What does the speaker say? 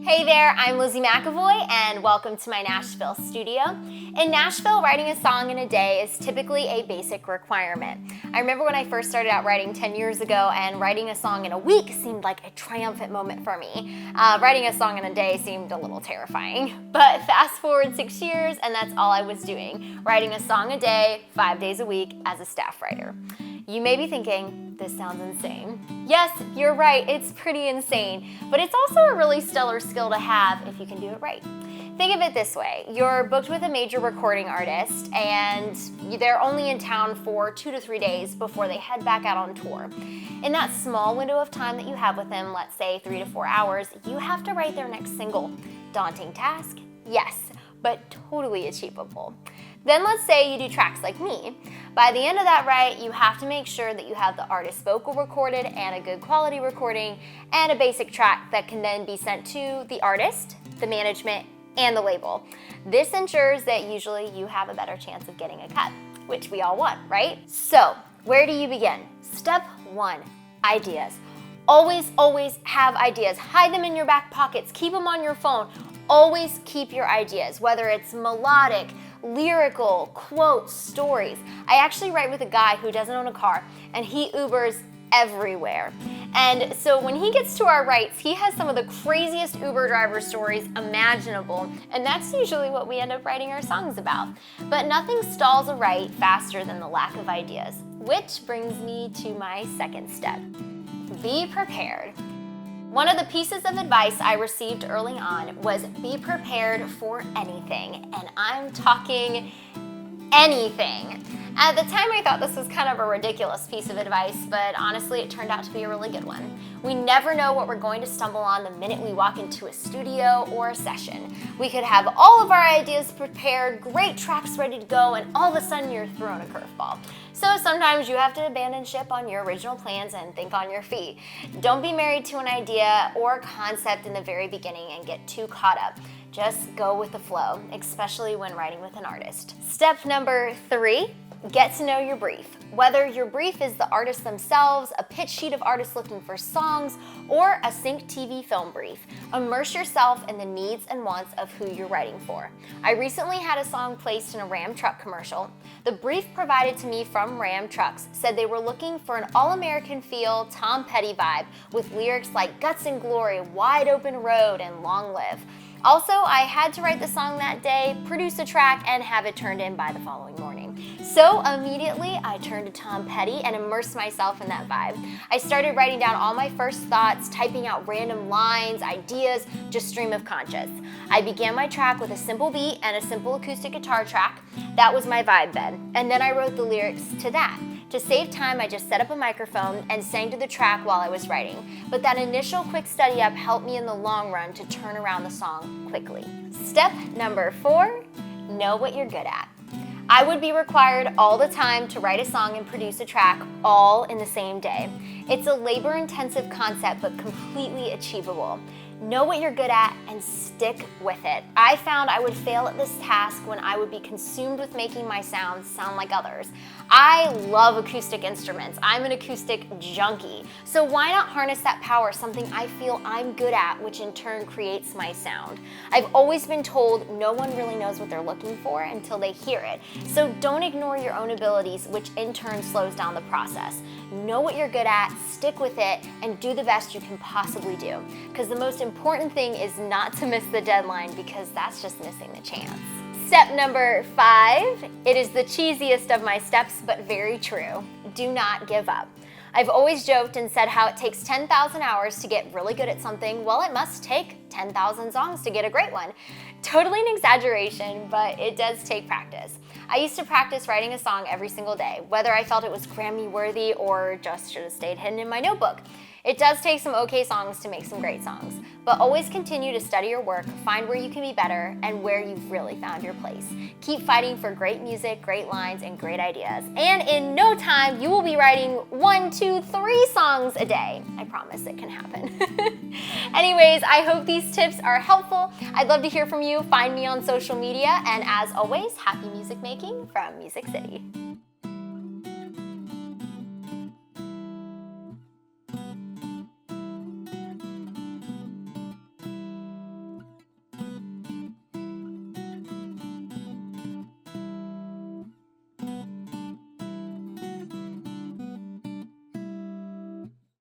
Hey there, I'm Lizzy McAvoy and welcome to my Nashville studio. In Nashville, writing a song in a day is typically a basic requirement. I remember when I first started out writing 10 years ago and writing a song in a week seemed like a triumphant moment for me. Writing a song in a day seemed a little terrifying. But fast forward 6 years and that's all I was doing, writing a song a day, 5 days a week as a staff writer. You may be thinking, this sounds insane. Yes, you're right, it's pretty insane, but it's also a really stellar skill to have if you can do it right. Think of it this way, you're booked with a major recording artist and they're only in town for 2 to 3 days before they head back out on tour. In that small window of time that you have with them, let's say 3 to 4 hours, you have to write their next single. Daunting task? Yes, but totally achievable. Then let's say you do tracks like me. By the end of that write, you have to make sure that you have the artist's vocal recorded and a good quality recording and a basic track that can then be sent to the artist, the management, and the label. This ensures that usually you have a better chance of getting a cut, which we all want, right? So, where do you begin? Step 1, ideas. Always have ideas. Hide them in your back pockets, keep them on your phone. Always keep your ideas, whether it's melodic, lyrical, quotes, stories. I actually write with a guy who doesn't own a car and he Ubers everywhere. And so when he gets to our writes, he has some of the craziest Uber driver stories imaginable, and that's usually what we end up writing our songs about. But nothing stalls a write faster than the lack of ideas, which brings me to my second step. Be prepared. One of the pieces of advice I received early on was be prepared for anything, and I'm talking anything. At the time I thought this was kind of a ridiculous piece of advice, but honestly it turned out to be a really good one. We never know what we're going to stumble on the minute we walk into a studio or a session. We could have all of our ideas prepared, great tracks ready to go, and all of a sudden you're thrown a curveball. So sometimes you have to abandon ship on your original plans and think on your feet. Don't be married to an idea or concept in the very beginning and get too caught up. Just go with the flow, especially when writing with an artist. Step number 3, get to know your brief. Whether your brief is the artist themselves, a pitch sheet of artists looking for songs, or a sync TV film brief, immerse yourself in the needs and wants of who you're writing for. I recently had a song placed in a Ram truck commercial. The brief provided to me from Ram Trucks said they were looking for an all-American feel, Tom Petty vibe with lyrics like Guts and Glory, Wide Open Road, and Long Live. Also, I had to write the song that day, produce a track, and have it turned in by the following morning. So immediately, I turned to Tom Petty and immersed myself in that vibe. I started writing down all my first thoughts, typing out random lines, ideas, just stream of conscious. I began my track with a simple beat and a simple acoustic guitar track. That was my vibe then. And then I wrote the lyrics to that. To save time, I just set up a microphone and sang to the track while I was writing. But that initial quick study up helped me in the long run to turn around the song quickly. Step number 4, know what you're good at. I would be required all the time to write a song and produce a track all in the same day. It's a labor-intensive concept, but completely achievable. Know what you're good at and stick with it. I found I would fail at this task when I would be consumed with making my sounds sound like others. I love acoustic instruments. I'm an acoustic junkie. So why not harness that power, something I feel I'm good at, which in turn creates my sound? I've always been told no one really knows what they're looking for until they hear it. So don't ignore your own abilities, which in turn slows down the process. Know what you're good at, stick with it, and do the best you can possibly do. Because the most important thing is not to miss the deadline, because that's just missing the chance. Step number 5, it is the cheesiest of my steps, but very true. Do not give up. I've always joked and said how it takes 10,000 hours to get really good at something. Well, it must take 10,000 songs to get a great one. Totally an exaggeration, but it does take practice. I used to practice writing a song every single day, whether I felt it was Grammy worthy or just should have stayed hidden in my notebook. It does take some okay songs to make some great songs, but always continue to study your work, find where you can be better, and where you've really found your place. Keep fighting for great music, great lines, and great ideas. And in no time, you will be writing 1, 2, 3 songs a day. I promise it can happen. Anyways, I hope these tips are helpful. I'd love to hear from you. Find me on social media, and as always, happy music making from Music City.